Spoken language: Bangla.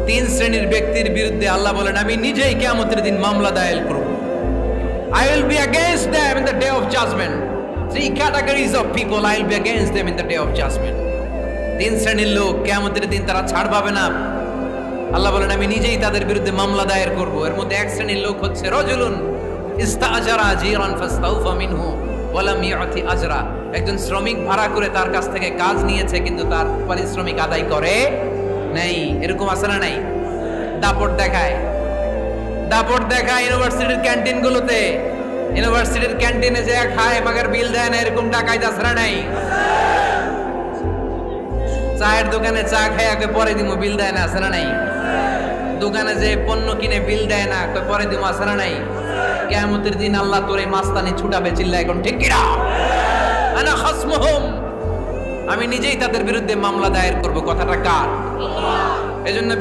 তিন শ্রেণীর ব্যক্তির বিরুদ্ধে আল্লাহ বলেন আমি নিজেই কিয়ামতের দিন মামলা দায়ের করব। I will be against them in the day of judgment. Three categories of people I will be against them in the day of judgment. তিন শ্রেণীর লোক কিয়ামতের দিন তারা ছাড় পাবে না। আল্লাহ বলেন আমি নিজেই তাদের বিরুদ্ধে মামলা দায়ের করব। এর মধ্যে এক শ্রেণীর লোক হচ্ছে রাজুলুন ইস্তাআজারা জিরান ফাস্তাউফা মিনহু ওয়া লাম ইউতি আজরা। একজন শ্রমিক ভাড়া করে তার কাছ থেকে কাজ নিয়েছে কিন্তু তার পারিশ্রমিক আদায় করে নাই। এরকম আছে না নাই? দাপট দেখায় ইউনিভার্সিটির ক্যান্টিনগুলোতে। ইউনিভার্সিটির ক্যান্টিনে যে খায় মাগার বিল দেয় না, এরকম ডাকাইত আছে না নাই? চায়ের দোকানে চা খায় আগে পরে দিমু, বিল দেয় না, আছে না নাই? দোকানে যে পণ্য কিনে বিল দেয় না, পরে দিমু, আছে না নাই? কিয়ামতের দিন আল্লাহ তোরে মাস্তানি ছুটাবে, চিল্লা এখন ঠিক কিনা? আনা খাসমুহুম, আমি নিজেই তাদের বিরুদ্ধে মামলা দায়ের করব। কথাটা কার? এজন্য